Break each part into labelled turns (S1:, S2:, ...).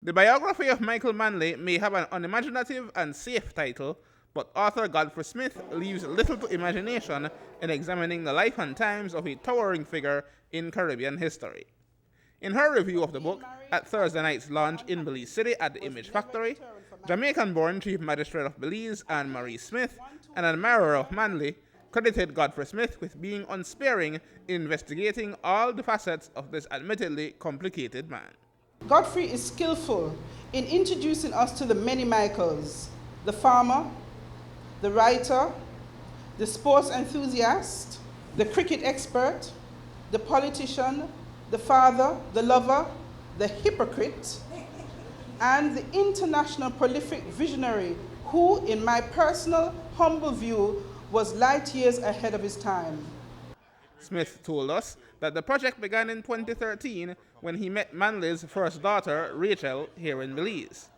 S1: The biography of Michael Manley may have an unimaginative and safe title, but author Godfrey Smith leaves little to imagination in examining the life and times of a towering figure in Caribbean history. In her review of the book at Thursday night's launch in Belize City at the Image Factory, Jamaican-born Chief Magistrate of Belize Anne-Marie Smith, an admirer of Manley, credited Godfrey Smith with being unsparing in investigating all the facets of this admittedly complicated man.
S2: Godfrey is skillful in introducing us to the many Michaels: the farmer, the writer, the sports enthusiast, the cricket expert, the politician, the father, the lover, the hypocrite, and the international prolific visionary who, in my personal humble view, was light years ahead of his time.
S1: Smith told us that the project began in 2013 when he met Manley's first daughter, Rachel, here in Belize.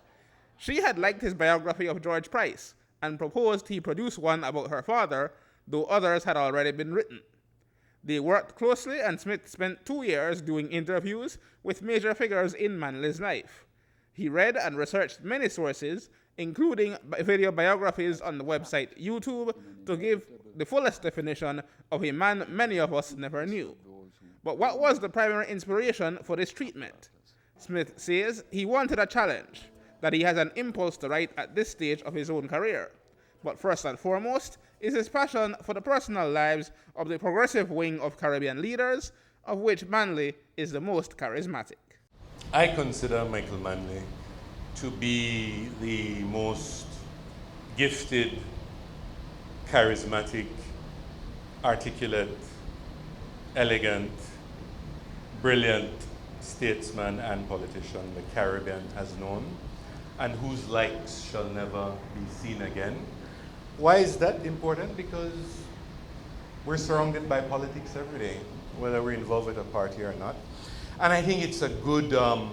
S1: She had liked his biography of George Price and proposed he produce one about her father, though others had already been written. They worked closely, and Smith spent 2 years doing interviews with major figures in Manley's life. He read and researched many sources, including video biographies on the website YouTube, to give the fullest definition of a man many of us never knew. But what was the primary inspiration for this treatment? Smith says he wanted a challenge, that he has an impulse to write at this stage of his own career. But first and foremost is his passion for the personal lives of the progressive wing of Caribbean leaders, of which Manley is the most charismatic.
S3: I consider Michael Manley to be the most gifted, charismatic, articulate, elegant, brilliant statesman and politician the Caribbean has known, and whose likes shall never be seen again. Why is that important? Because we're surrounded by politics every day, whether we're involved with a party or not. And I think it's good to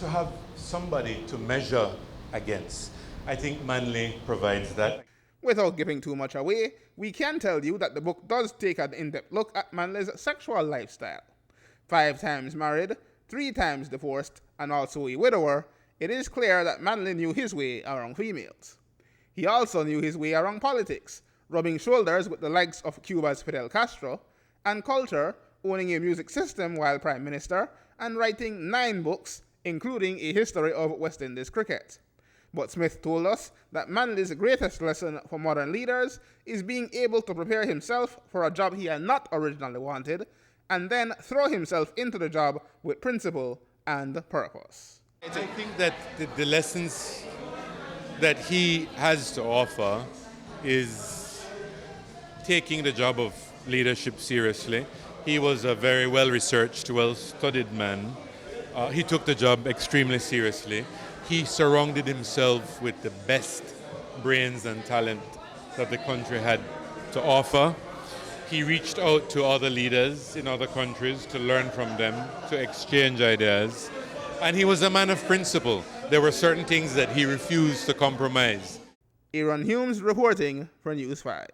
S3: have somebody to measure against. I think Manley provides that.
S1: Without giving too much away, we can tell you that the book does take an in-depth look at Manley's sexual lifestyle. 5 times married, 3 times divorced, and also a widower, it is clear that Manley knew his way around females. He also knew his way around politics, rubbing shoulders with the likes of Cuba's Fidel Castro, and culture, owning a music system while Prime Minister, and writing 9 books, including a history of West Indies cricket. But Smith told us that Manley's greatest lesson for modern leaders is being able to prepare himself for a job he had not originally wanted, and then throw himself into the job with principle and purpose.
S3: I think that the lessons that he has to offer is taking the job of leadership seriously. He was a very well-researched, well-studied man. He took the job extremely seriously. He surrounded himself with the best brains and talent that the country had to offer. He reached out to other leaders in other countries to learn from them, to exchange ideas. And he was a man of principle. There were certain things that he refused to compromise.
S1: Aaron Humes reporting for News 5.